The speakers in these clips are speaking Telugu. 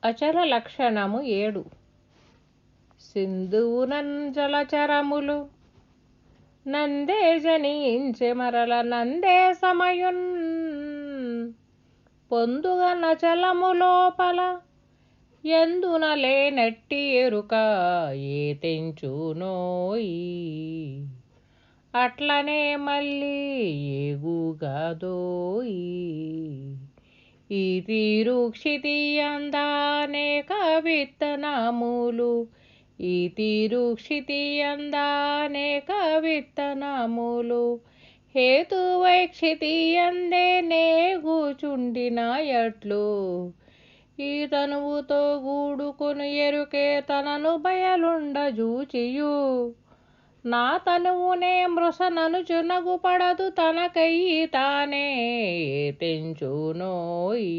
అచల లక్షణము 7. సింధువునన్ జలచరములు నందే జనించె మరల నందే సమయున్ పొందుగ నచలము లోపల ఎందున లేనట్టి ఎరుక ఏ తెంచునోయి అట్లనే మళ్ళీ ఏగుగాదోయి ఈ తీరు క్షితియందానేక విత్తనములు ఈ తీరు క్షితియందానేక విత్తనములు హేతువై క్షితియందే నేగుచుండిన ఎట్లు ఈ తనువుతో గూడుకొని ఎరుకే తనను బయలుండ జూచియు నా తనువునే మృసనను చునగు పడదు తనకయ్యి తానే తెంచునోయి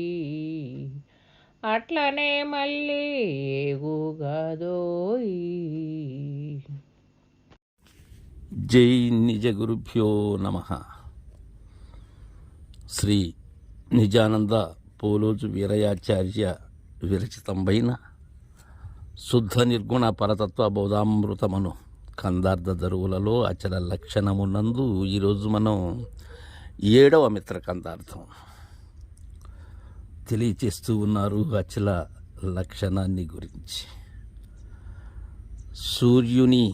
అట్లనే మళ్ళీ ఏగుగాదోయి. జై నిజ గురుభ్యో నమః. శ్రీ నిజానంద పోలోజు వీరయాచార్య విరచితంబైన శుద్ధ నిర్గుణ పరతత్వ బోధామృతమును కందార్థ దరువులలో అచల లక్షణమునందు ఈరోజు మనం 7వ మిత్ర కందార్థం తెలియచేస్తూ ఉన్నారు. అచల లక్షణాన్ని గురించి సూర్యుని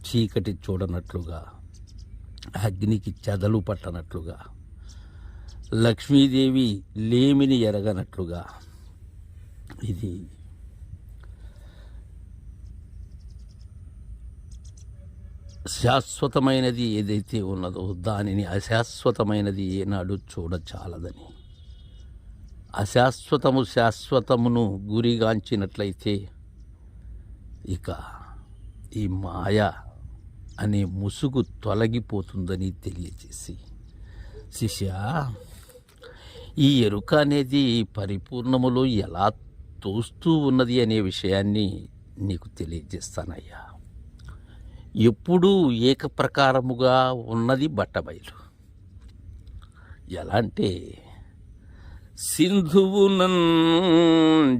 చీకటి చూడనట్లుగా, అగ్నికి చెదలు పట్టనట్లుగా, లక్ష్మీదేవి లేమిని ఎరగనట్లుగా, ఇది శాశ్వతమైనది ఏదైతే ఉన్నదో దానిని అశాశ్వతమైనది ఏనాడు చూడచాలదని, అశాశ్వతము శాశ్వతమును గురిగాంచినట్లయితే ఇక ఈ మాయ అనే ముసుగు తొలగిపోతుందని తెలియజేసి, శిష్య ఈ ఎరుక అనేది పరిపూర్ణములో ఎలా తోస్తూ ఉన్నది అనే విషయాన్ని నీకు తెలియజేస్తానయ్యా. ఎప్పుడూ ఏకప్రకారముగా ఉన్నది బట్టబయలు. ఎలా అంటే సింధువునన్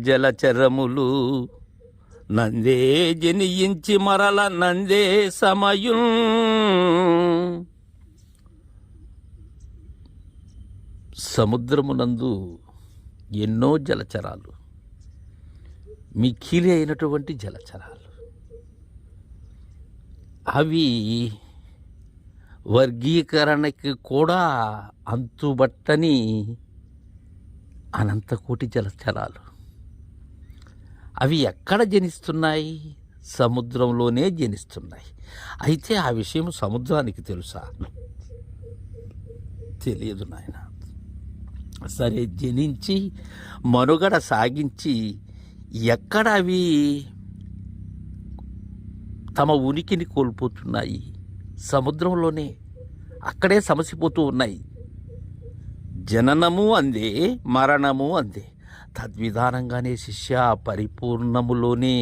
జలచరములు నందే జనియించి మరల నందే సమయం సముద్రమునందు ఎన్నో జలచరాలు, మిక్కిలి అయినటువంటి జలచరాలు, అవి వర్గీకరణకి కూడా అంతుబట్టని అనంతకోటి జలచరాలు. అవి ఎక్కడ జనిస్తున్నాయి? సముద్రంలోనే జనిస్తున్నాయి. అయితే ఆ విషయం సముద్రానికి తెలుసా? తెలియదు నాయన. సరే, జనించి మనుగడ సాగించి ఎక్కడ అవి తమ ఉనికిని కోల్పోతున్నాయి? సముద్రంలోనే, అక్కడే సమసిపోతూ ఉన్నాయి. జననము అందే, మరణము అందే. తద్విధానంగానే శిష్య పరిపూర్ణములోనే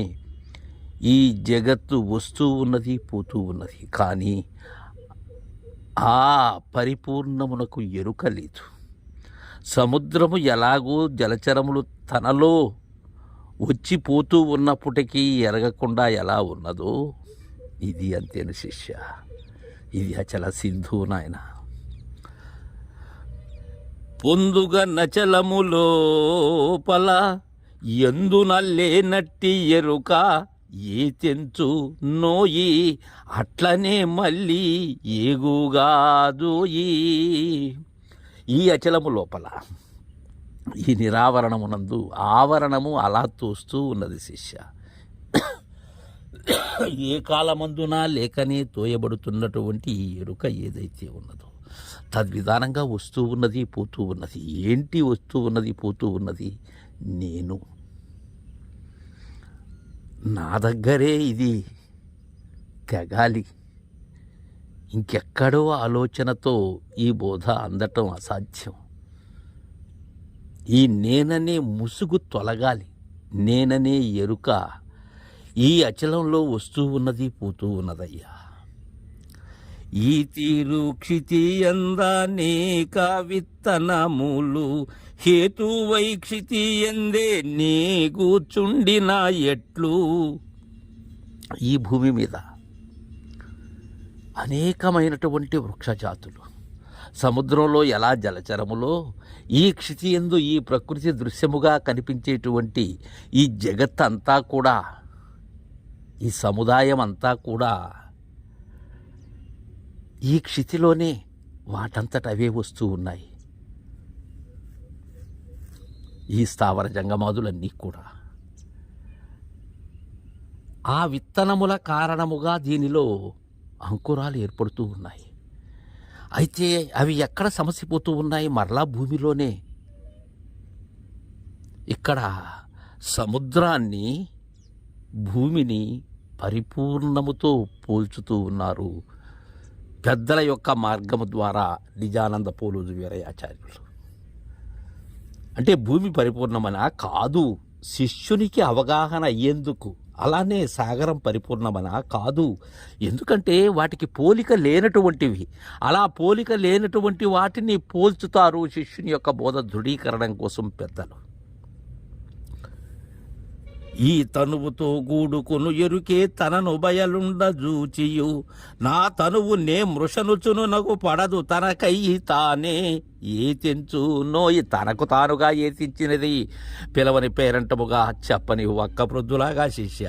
ఈ జగత్తు వస్తూ ఉన్నది, పోతూ ఉన్నది. కానీ ఆ పరిపూర్ణమునకు ఎరుక లేదు. సముద్రము ఎలాగో జలచరములు తనలో వచ్చిపోతూ ఉన్నప్పటికీ ఎరగకుండా ఎలా ఉన్నదో ఇది అంతేను శిష్య. ఇది అచల సింధు నాయన. పొందుగ నచలము లోపల ఎందున లేనట్టి ఎరుక ఏ తెంచు నోయి అట్లనే మళ్ళీ ఏగుగాదోయి. ఈ అచలము లోపల, ఈ నిరావరణమునందు ఆవరణము అలా తోస్తూ ఉన్నది శిష్య. ఏ కాలమందున లేకనే తోయబడుతున్నటువంటి ఈ ఎరుక ఏదైతే ఉన్నదో తద్విధానంగా వస్తూ ఉన్నది, పోతూ ఉన్నది. ఏంటి వస్తూ ఉన్నది, పోతూ ఉన్నది? నేను, నా దగ్గరే ఇది తెగాలి. ఇంకెక్కడో ఆలోచనతో ఈ బోధ అందటం అసాధ్యం. ఈ నేననే ముసుగు తొలగాలి. నేననే ఎరుక ఈ అచలంలో వస్తూ ఉన్నది, పోతూ ఉన్నదయ్యా. ఈ తీరు క్షితియందనేక విత్తనములు హేతువై క్షితియందే నే కూర్చుండిన ఎట్లు. ఈ భూమి మీద అనేకమైనటువంటి వృక్షజాతులు, సముద్రంలో ఎలా జలచరములో ఈ క్షితియందు ఈ ప్రకృతి దృశ్యముగా కనిపించేటువంటి ఈ జగత్ అంతా కూడా, ఈ సముదాయం అంతా కూడా ఈ క్షితిలోనే వాటంతట అవే వస్తూ ఉన్నాయి. ఈ స్థావర జంగమాదులన్నీ కూడా ఆ విత్తనముల కారణముగా దీనిలో అంకురాలు ఏర్పడుతూ ఉన్నాయి. అయితే అవి ఎక్కడ సమసిపోతూ ఉన్నాయి? మరలా భూమిలోనే. ఇక్కడ సముద్రాన్ని, భూమిని పరిపూర్ణముతో పోల్చుతూ ఉన్నారు పెద్దల యొక్క మార్గము ద్వారా నిజానంద పోలూజు వీరయాచార్యులు. అంటే భూమి పరిపూర్ణమనా? కాదు. శిష్యునికి అవగాహన అయ్యేందుకు. అలానే సాగరం పరిపూర్ణమనా? కాదు. ఎందుకంటే వాటికి పోలిక లేనటువంటివి. అలా పోలిక లేనటువంటి వాటిని పోల్చుతారు శిష్యుని యొక్క బోధ దృఢీకరణం కోసం పెద్దలు. ఈ తనువుతో గూడుకును ఎరుకే తనను బయలుండజూచియు, నా తనువు నే మృషనుచును నగు పడదు తనకై తానే ఏ తెంచు నోయి. తనకు తానుగా ఏ తెంచినది పిలవని పేరంటముగా చెప్పని ఒక్క ప్రొద్దులాగా శిష్య.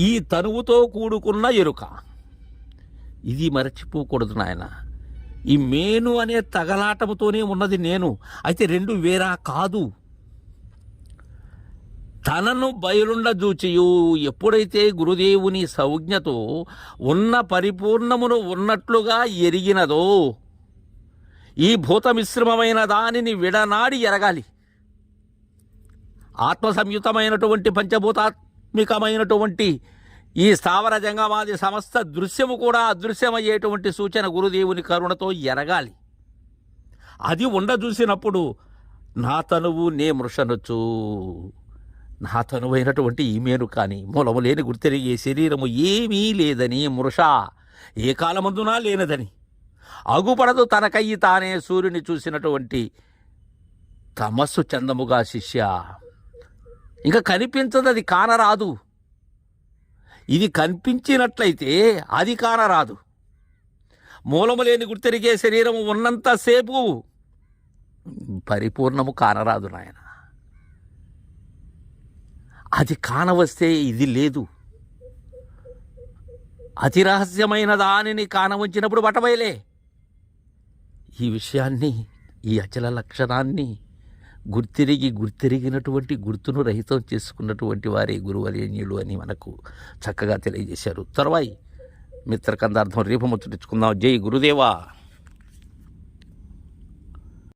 ఈ తనువుతో కూడుకున్న ఎరుక, ఇది మరచిపోకూడదు నాయన. ఈ మేను అనే తగలాటముతోనే ఉన్నది నేను. అయితే రెండు వేరా కాదు. తనను బయలుండజూచియు, ఎప్పుడైతే గురుదేవుని సంజ్ఞతో ఉన్న పరిపూర్ణమును ఉన్నట్లుగా ఎరిగినదో, ఈ భూతమిశ్రమమైన దానిని విడనాడి ఎరగాలి. ఆత్మ సంయుతమైనటువంటి పంచభూతాత్మికమైనటువంటి ఈ స్థావర జంగమాది సమస్త దృశ్యము కూడా అదృశ్యమయ్యేటువంటి సూచన గురుదేవుని కరుణతో ఎరగాలి. అది ఉండజూసినప్పుడు నా తనువు నే మృషనొచ్చు, నా తనువైనటువంటి ఈమెను కానీ మూలము లేని గుర్తెరిగే శరీరము ఏమీ లేదని, మృష ఏ కాలమందునా లేనదని, అగుపడదు తనకయ్యి తానే సూర్యుని చూసినటువంటి తమస్సు చందముగా శిష్య. ఇంకా కనిపించదు, అది కానరాదు. ఇది కనిపించినట్లయితే అది కానరాదు. మూలము లేని గుర్తెరిగే శరీరము ఉన్నంతసేపు పరిపూర్ణము కానరాదు నాయన. అది కానవస్తే ఇది లేదు. అతి రహస్యమైన దానిని కానవచ్చినప్పుడు బట్టబయలే. ఈ విషయాన్ని, ఈ అచల లక్షణాన్ని గుర్తెరిగినటువంటి గుర్తును రహితం చేసుకున్నటువంటి వారే గురువరేణ్యులు అని మనకు చక్కగా తెలియజేశారు. తర్వాయి మిత్రకందార్థం రేపు ముచ్చటించుకుందాం. జై గురుదేవా.